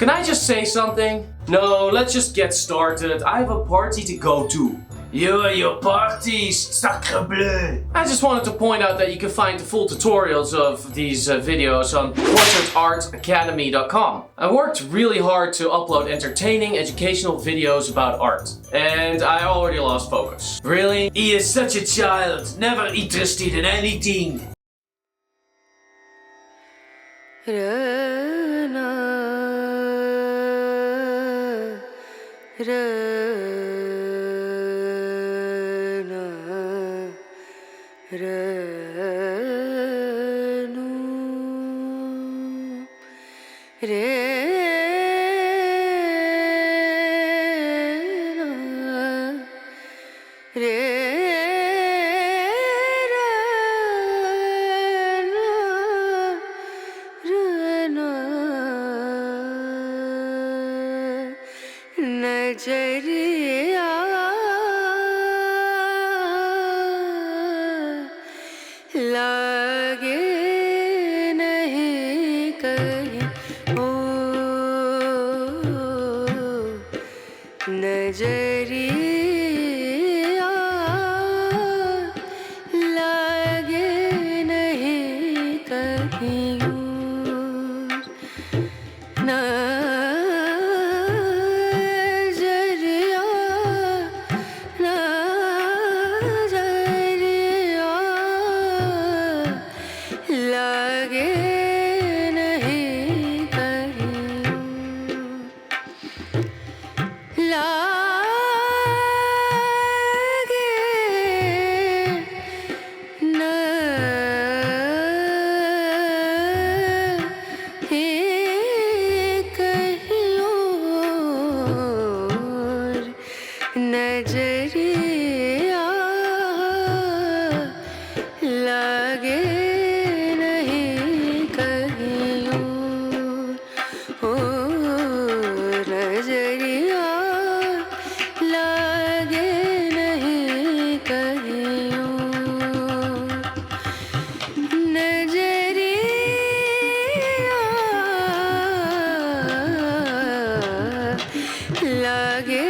Can I just say something? No, let's just get started. I have a party to go to. You and your parties, sacre bleu! I just wanted to point out that you can find the full tutorials of these videos on portraitartacademy.com. I worked really hard to upload entertaining, educational videos about art. And I already lost focus. Really? He is such a child, never interested in anything. नजरिया लागे नहीं कहीं ओ नजरिया लागे नहीं कहीं नजरिया लागे नहीं कहीं ओ नजरिया लागे नहीं कहीं नजरिया लागे